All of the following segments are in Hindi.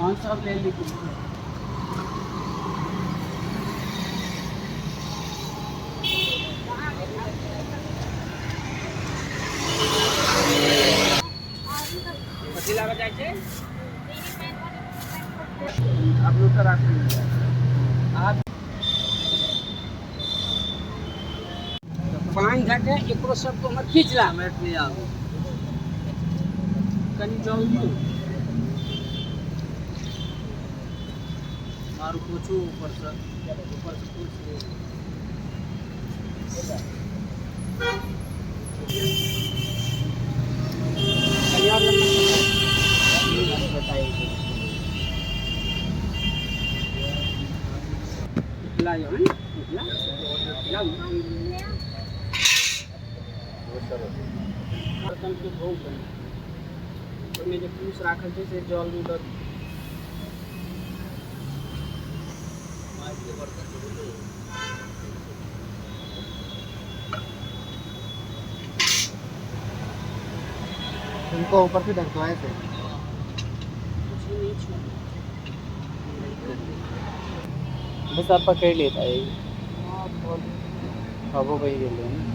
हाँ सब ले लीजिए। पतीला बजाय छे आप लोग का राख लीजिए आप पानी घाटे एकरो सबको मत खींच ला मैट ले आओ कनी जल्दी मारू पूछू ऊपर से पूछ लायो है लाओ बर्तन के धो कर ओमे जे पूछ राखल छै से जल में दऽ मार के बर्तन उनको ऊपर से ढक दो ऐसे बस आप पकड़ लेता है अब वो वही गेले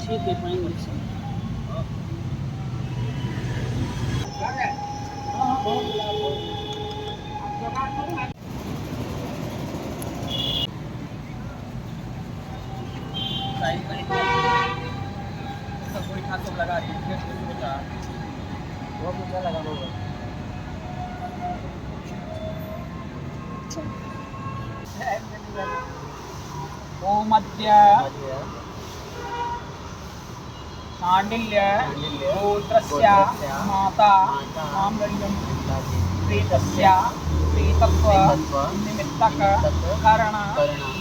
ठीक है पानी कोई ठाकुर लगा दीजिए वो मुझे लगा होगा ओम मध्य शांडिल्य गोत्रस्य माता नामगण्यं प्रेतस्य प्रेतत्व निमित्तक करण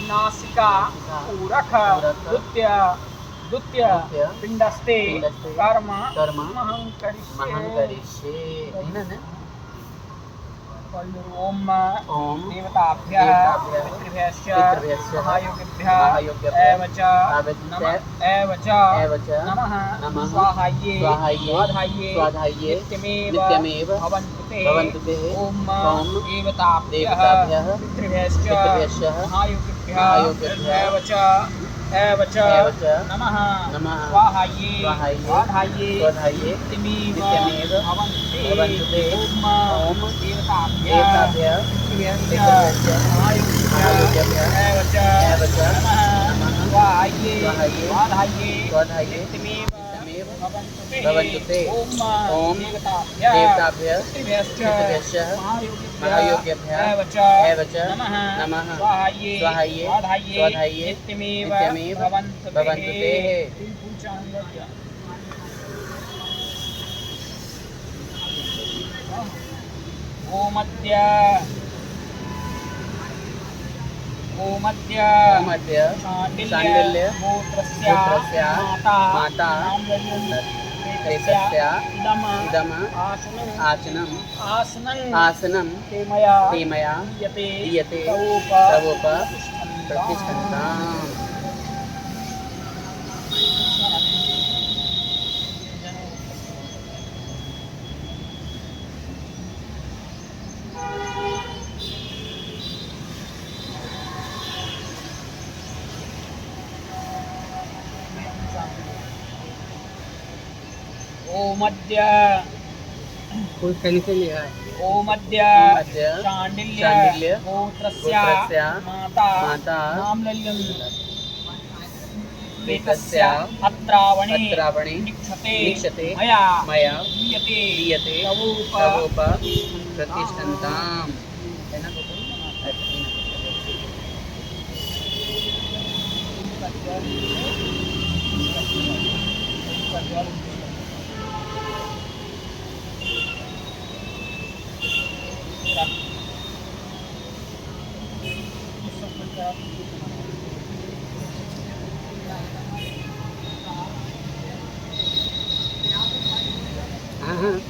नासिका पूरक द्वितीय पिंडस्ते कर्म महं करिष्ये ओम देवताभ्यः पितृभ्यश्च महायोगिभ्यः एव च नमः स्वाहायै स्वाधायै नित्यमेव भवन्तु ते ओम देवताभ्यः पितृभ्यश्च महायोगिभ्यः एव च नमः स्वाहायै स्वाधायै नित्यमेव भवन्तु ते ओम देवताभ्यः पितृभ्यश्च महायोगिभ्यः एव च नमः स्वाहायै स्वाधायै नित्यमेव भवन्तु ते ओम देवताभ्यः पितृभ्यश्च महायोगिभ्यः एव च नमः स्वाहायै स्वाधायै नित्यमेव भवन्तु ते ओमद्य शांडिल्य गोत्रस्य माता प्रेतस्य इदम आसनं ते मया दीयते तवोप प्रतिष्ठन्ताम् ओमद्य कोई कहीं से लिया है ओमद्य शांडिल्य गोत्रस्य माता नामलल्यं प्रेतस्य अत्रावणे निक्षते मया दीयते तवोप प्रतिष्ठन्ताम्।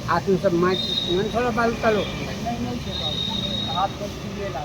हाथ में सब माइक थोड़ा बालू तलो हाथ को ले ला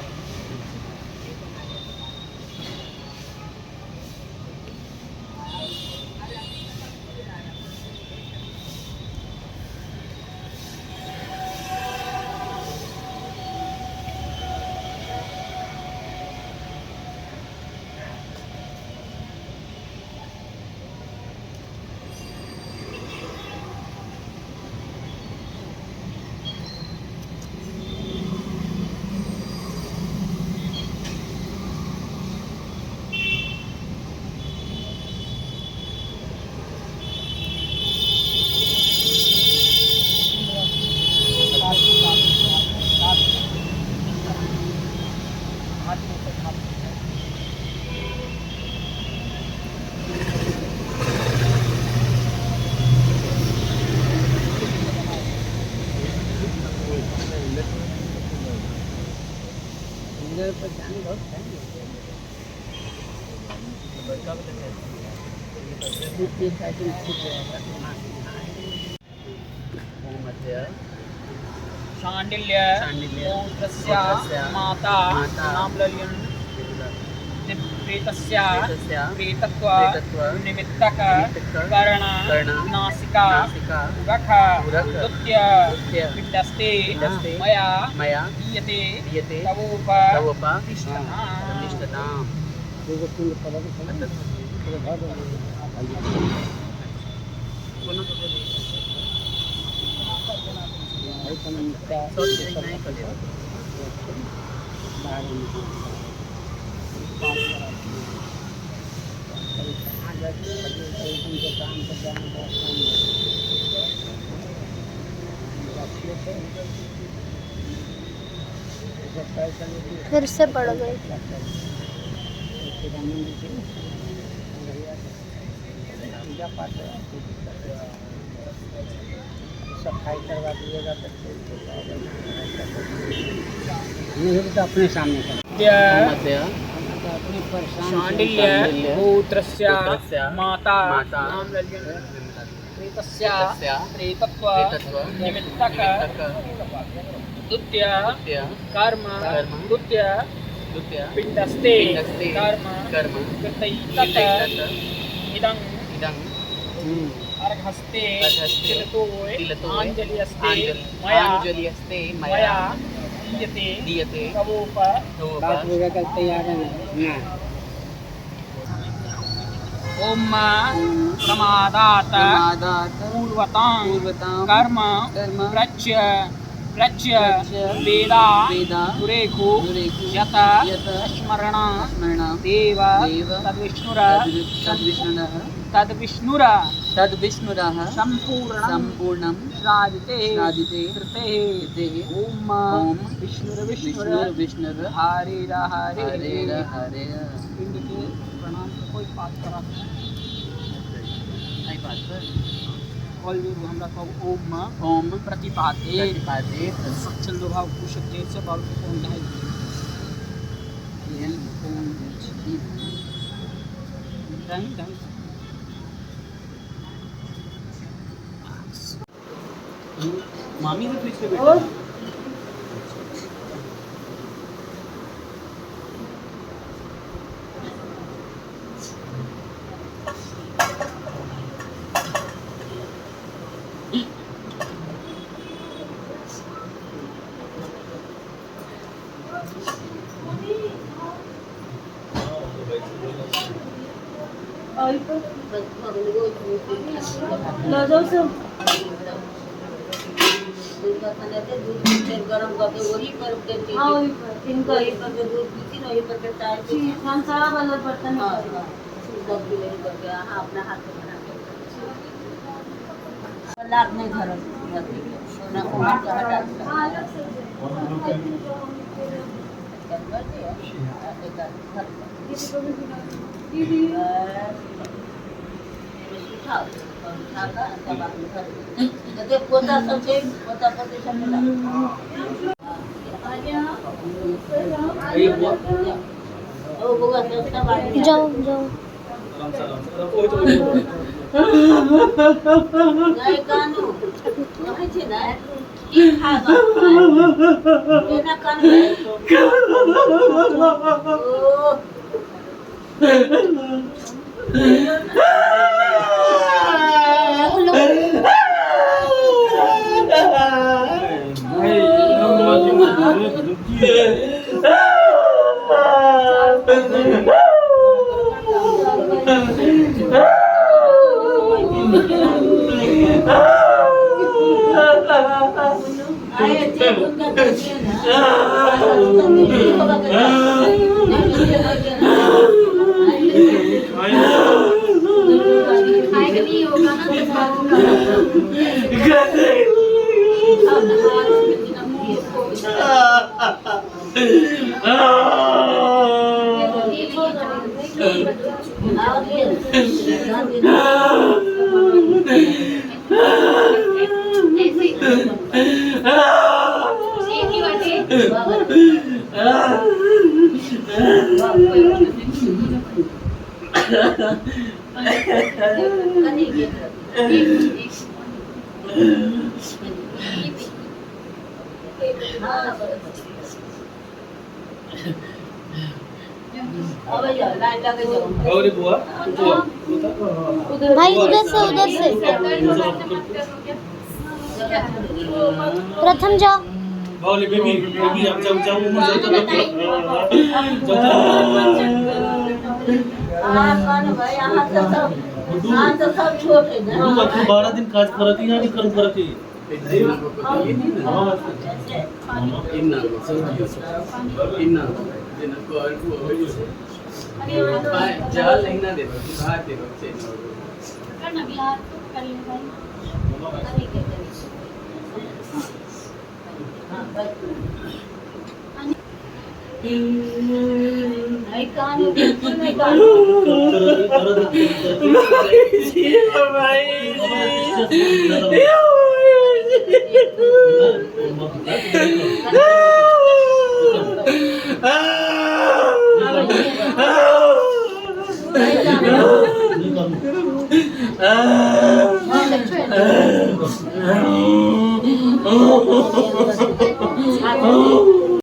पर जाने बहुत टाइम शांडिल्य पौत्रस्य माता नामललियन् प्रेतस्य प्रेतत्व निमित्तक कर्ण नासिका उरख दुत्य पिण्डस्ते मया दीयते तवोप प्रतिष्ठताम्। फिर से पड़ गई। पूजा पाठ सफाई करवा दीजिएगा तो अपने सामने शांडिल्य पौत्रस्य माता नामललियन् प्रेतस्य प्रेतत्व निमित्तक दुत्य कर्म दुत्य पिण्डस्ते कर्म कृतैतत इदं अर्घस्ते आञ्जलिस्ते मया दीयते तवोप तैयार है। ओम प्रमादात पूर्वतां कर्म प्रच्य वेदा दुरेखु यत स्मरण देव तद्विष्णुरः सम्पूर्णं श्रादिते कृते ओम विष्णुर हरे पिंड के प्रणाम को कोई पाठ करा नहीं बात कॉल भी हमरा को ओम प्रतिपादे स्वच्छंद भाव कुशते से बाल को कौन है ये कौन दंग मामी ने फ्रिज पे बैठा दूध गरम करके वही पर देती है। इनका ये पर दूध पीती ना ये पर चाय पीती। हम सारा वाला बर्तन सब डिलीवरी करके हाँ अपना हाथ से बना के लाभ नहीं धरल रखने के ना उम्र का हटा पोता सब छै पोता पोती सब मिला ओ बुआ सब बात जाओ जाओ गाय कानू कहै छै ना की खाबा एना कानू आए थे उनका देखिए ना खाएगा नहीं होगा ना गौरी बुआ भाई उधर से प्रथम जाओ गौरी बेबी बेबी अब जाओ जाओ भाई यहाँ तो सब छोटे ना 12 दिन काज करत या नहीं करू करत जल नहीं ना देते बाहर दे करना बिहार कर ले भाई नहीं कानू बिल्कुल नहीं कानू भाई